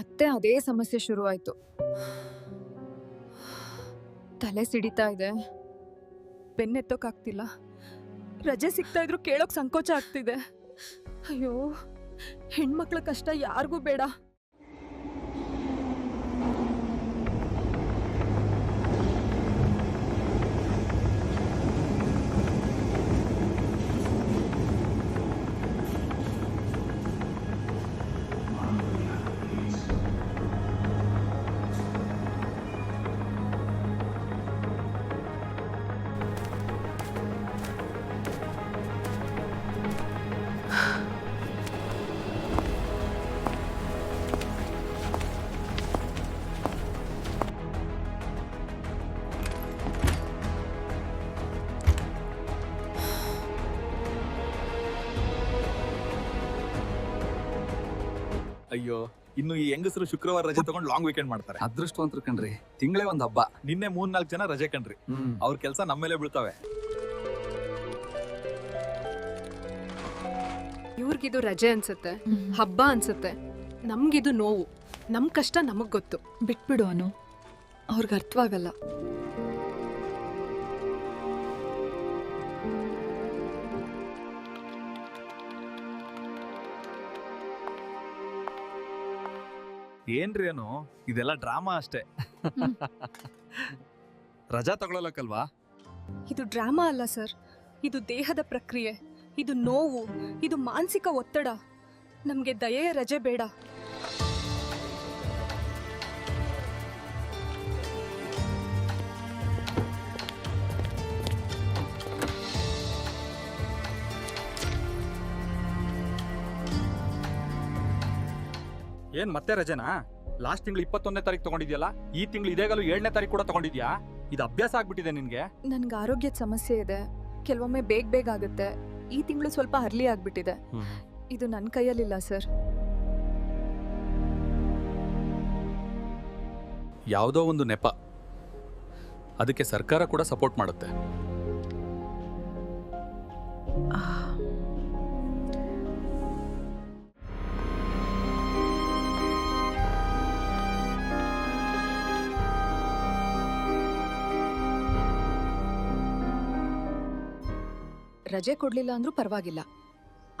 ಮತ್ತೆ ಅದೇ ಸಮಸ್ಯೆ ಶುರುವಾಯ್ತು. ತಲೆ ಸಿಡಿತಾ ಇದೆ, ಬೆನ್ನೆತ್ತೋಕಾಗ್ತಿಲ್ಲ, ರಜೆ ಸಿಗ್ತಾ ಇದ್ರು ಕೇಳೋಕ್ ಸಂಕೋಚ ಆಗ್ತಿದೆ. ಅಯ್ಯೋ, ಹೆಣ್ಮಕ್ಳ ಕಷ್ಟ ಯಾರಿಗೂ ಬೇಡ. ಅಯ್ಯೋ, ಇನ್ನು ಈ ಹೆಂಗಸರು ಶುಕ್ರವಾರ ರಜೆ ತಗೊಂಡು ಲಾಂಗ್ ವೀಕೆಂಡ್ ಮಾಡ್ತಾರೆ. ಅದೃಷ್ಟವಂತರು ಕಣ್ರಿ, ತಿಂಗಳೇ ಒಂದ್ ಹಬ್ಬ. ನಿನ್ನೆ 3-4 ಜನ ರಜೆ ಕಣ್ರಿ. ಅವ್ರ ಕೆಲಸ ನಮ್ಮೇಲೆ ಬೀಳ್ತಾವೆ. ಇವ್ರಿಗಿದು ರಜೆ ಅನ್ಸುತ್ತೆ, ಹಬ್ಬ ಅನ್ಸುತ್ತೆ. ನಮ್ಗಿದು ನೋವು. ನಮ್ ಕಷ್ಟ ನಮಗ್ ಗೊತ್ತು. ಬಿಟ್ಬಿಡು ಅನು, ಅವ್ರಿಗೆ ಅರ್ಥವಾಗಲ್ಲ. ಏನ್ರಿ ಅನು, ಇದೆಲ್ಲ ಡ್ರಾಮಾ ಅಷ್ಟೇ. ರಜಾ ತಗೊಳಕಲ್ವಾ? ಇದು ಡ್ರಾಮಾ ಅಲ್ಲ ಸರ್, ಇದು ದೇಹದ ಪ್ರಕ್ರಿಯೆ, ಇದು ನೋವು, ಇದು ಮಾನಸಿಕ ಒತ್ತಡ. ನಮ್ಗೆ ದಯೆಯ ರಜೆ ಬೇಡ. ಏನ್ ಮತ್ತೆ ರಜೆನಾ? ಲಾಸ್ಟ್ ತಿಂಗಳು 21ನೇ ತಾರೀಕು ತಗೊಂಡಿದ್ಯಲ್ಲ, ಈ ತಿಂಗಳು ಇದೇಗಲು 7ನೇ ತಾರೀಕು ಕೂಡ ತಗೊಂಡಿದ್ಯಾ? ಇದು ಅಭ್ಯಾಸ ಆಗ್ಬಿಟ್ಟಿದೆ ನಿನ್ಗೆ. ನನ್ಗೆ ಆರೋಗ್ಯದ ಸಮಸ್ಯೆ ಇದೆ, ಕೆಲವೊಮ್ಮೆ ಬೇಗ ಆಗುತ್ತೆ. ಈ ತಿಂಗಳು ಸ್ವಲ್ಪ ಅರ್ಲಿ ಆಗ್ಬಿಟ್ಟಿದೆ. ಇದು ನನ್ನ ಕೈಯಲ್ಲಿಲ್ಲ ಸರ್. ಯಾವುದೋ ಒಂದು ನೆಪ, ಅದಕ್ಕೆ ಸರ್ಕಾರ ಕೂಡ ಸಪೋರ್ಟ್ ಮಾಡುತ್ತೆ. ರಜೆ ಕೊಡ್ಲಿಲ್ಲ ಅಂದ್ರೂ ಪರವಾಗಿಲ್ಲ,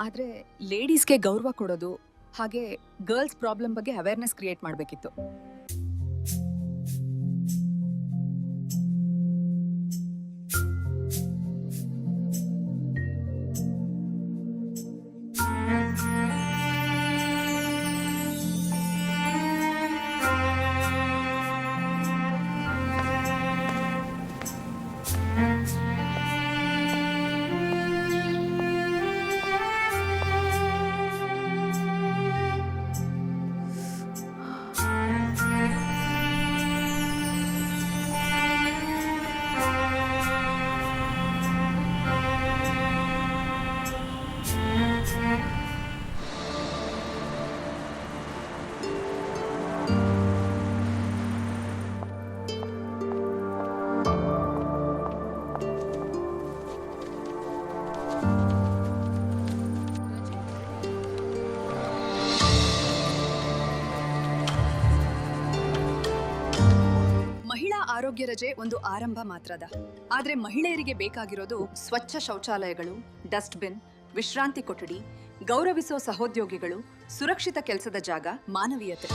ಆದ್ರೆ ಲೇಡೀಸ್ಗೆ ಗೌರವ ಕೊಡೋದು, ಹಾಗೆ ಗರ್ಲ್ಸ್ ಪ್ರಾಬ್ಲಮ್ ಬಗ್ಗೆ ಅವೇರ್ನೆಸ್ ಕ್ರಿಯೇಟ್ ಮಾಡಬೇಕಿತ್ತು. ಆರೋಗ್ಯ ರಜೆ ಒಂದು ಆರಂಭ ಮಾತ್ರದ. ಆದ್ರೆ ಮಹಿಳೆಯರಿಗೆ ಬೇಕಾಗಿರೋದು ಸ್ವಚ್ಛ ಶೌಚಾಲಯಗಳು, ಡಸ್ಟ್ಬಿನ್, ವಿಶ್ರಾಂತಿ ಕೊಠಡಿ, ಗೌರವಿಸೋ ಸಹೋದ್ಯೋಗಿಗಳು, ಸುರಕ್ಷಿತ ಕೆಲಸದ ಜಾಗ, ಮಾನವೀಯತೆ.